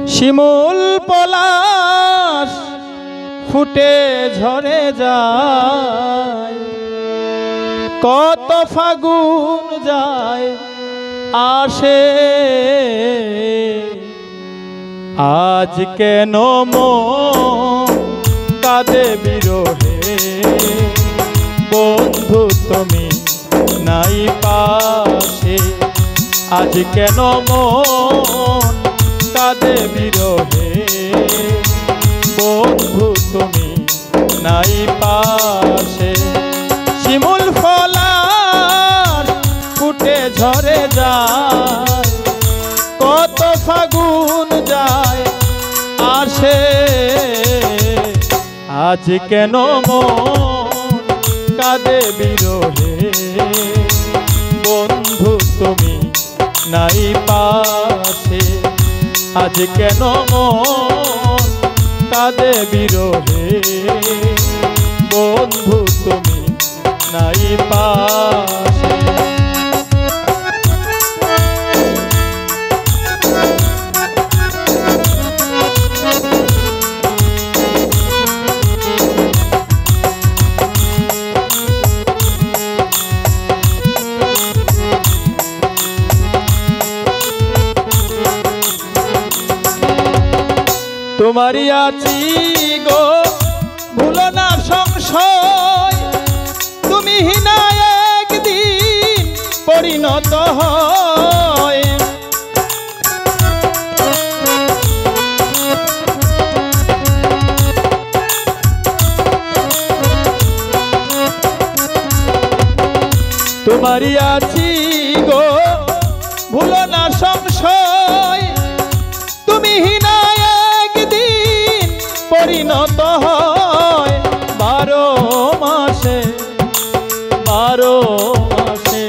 শিমুল পলাশ ফুটে ঝরে যায়, কত ফাগুন যায় আসে, আজ কেন মন কাঁদে বিরহে, বন্ধু তুমি নাই পাশে। আজ কেন মন কাঁদে বিরহে, বন্ধু তুমি নাই পাশে। শিমুল পলাশ ফুটে ঝরে যায়, কত ফাগুন যায় আসে, আজ কেন মন কাঁদে বিরহে, বন্ধু তুমি নাই পাশে। আজ কেন মন কাঁদে বিরহে, বন্ধু তুমি নাই পাশে। তোমারই আছি গো ভুলো না সংশয়, তুমি হিনা একদিন পরিণত হয়। তোমারই আছি গো ভুলো না সংশয়, তুমি হিনা পরিণত হয়। 12 মাসে 12 মাসে,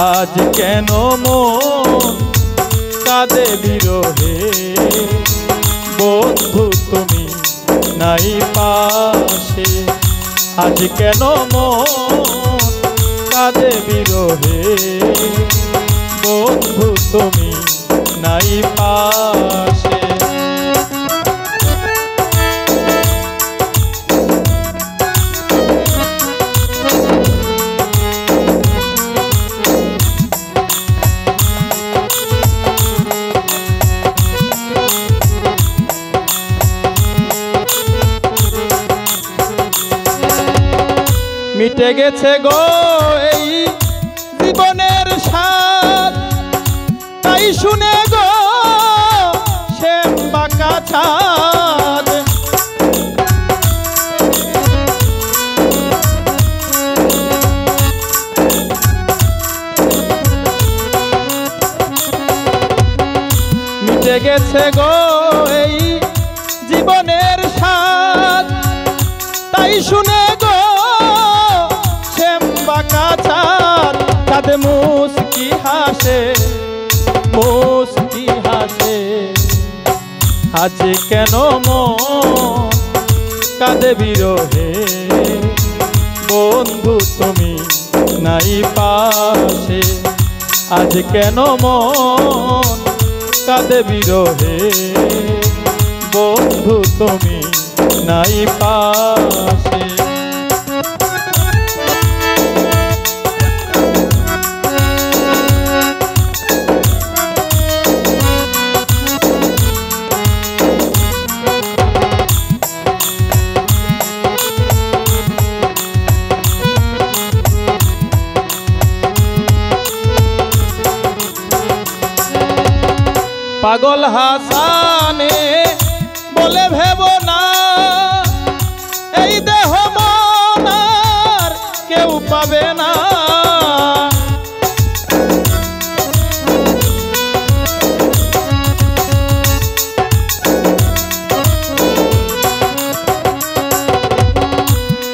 আজ কেন মন কাঁদে বিরহে, বন্ধু তুমি নাই পাশে। আজ কেন মন কাঁদে বিরহে, বন্ধু তুমি নাই পাশে। মিটে গেছে গো এই জীবনের স্বাদ, তাই শুনে গো শ্যাম বাঁকা ছাদ। মিটে গেছে গো এই জীবনের স্বাদ, তাই শুনে গো কাঁদে মুস্কি হাসে, মুস্কি হাসে। আজ কেন মন কাঁদে বিরহে, বন্ধু তুমি নাই পাশে। আজ কেন মন কাঁদে বিরহে, বন্ধু তুমি নাই পাশে। পাগল হাসানে বলে ভেব না, এই দেহ মন আর কেউ পাবে না।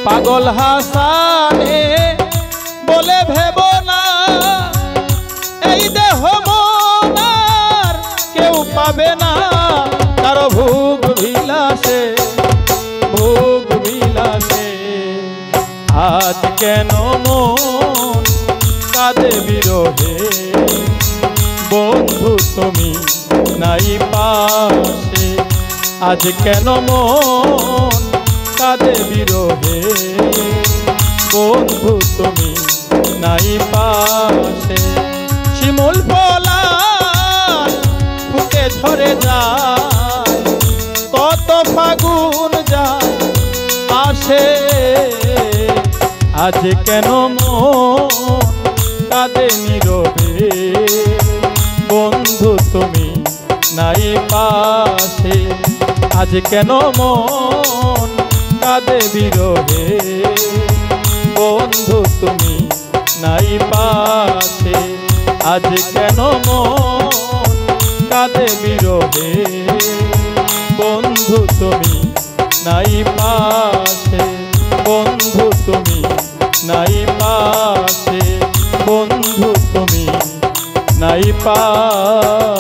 পাগল হাসানে বলে ভেব না, এই দেহ পাবে না। কারো ভোগ বিলাসে, ভোগ বিলাসে, আজ কেন মন কাঁদে বিরহে, বন্ধু তুমি নাই পা পাশে আজ কেন মন কাঁদে বিরহে বন্ধু তুমি নাই পাশে শিমুল পলাশ ফুটে ঝরে যায় কত ফাগুন যায় আসে আজ কেন মন কাঁদে নীরবে বন্ধু তুমি নাই পাশে আজ কেন মন কাঁদে বিরহে বন্ধু তুমি নাই পাশে আজ কেন মন কাঁদে বিরহে বন্ধু তুমি নাই পাশে বন্ধু তুমি নাই পাশে বন্ধু তুমি নাই পাশে।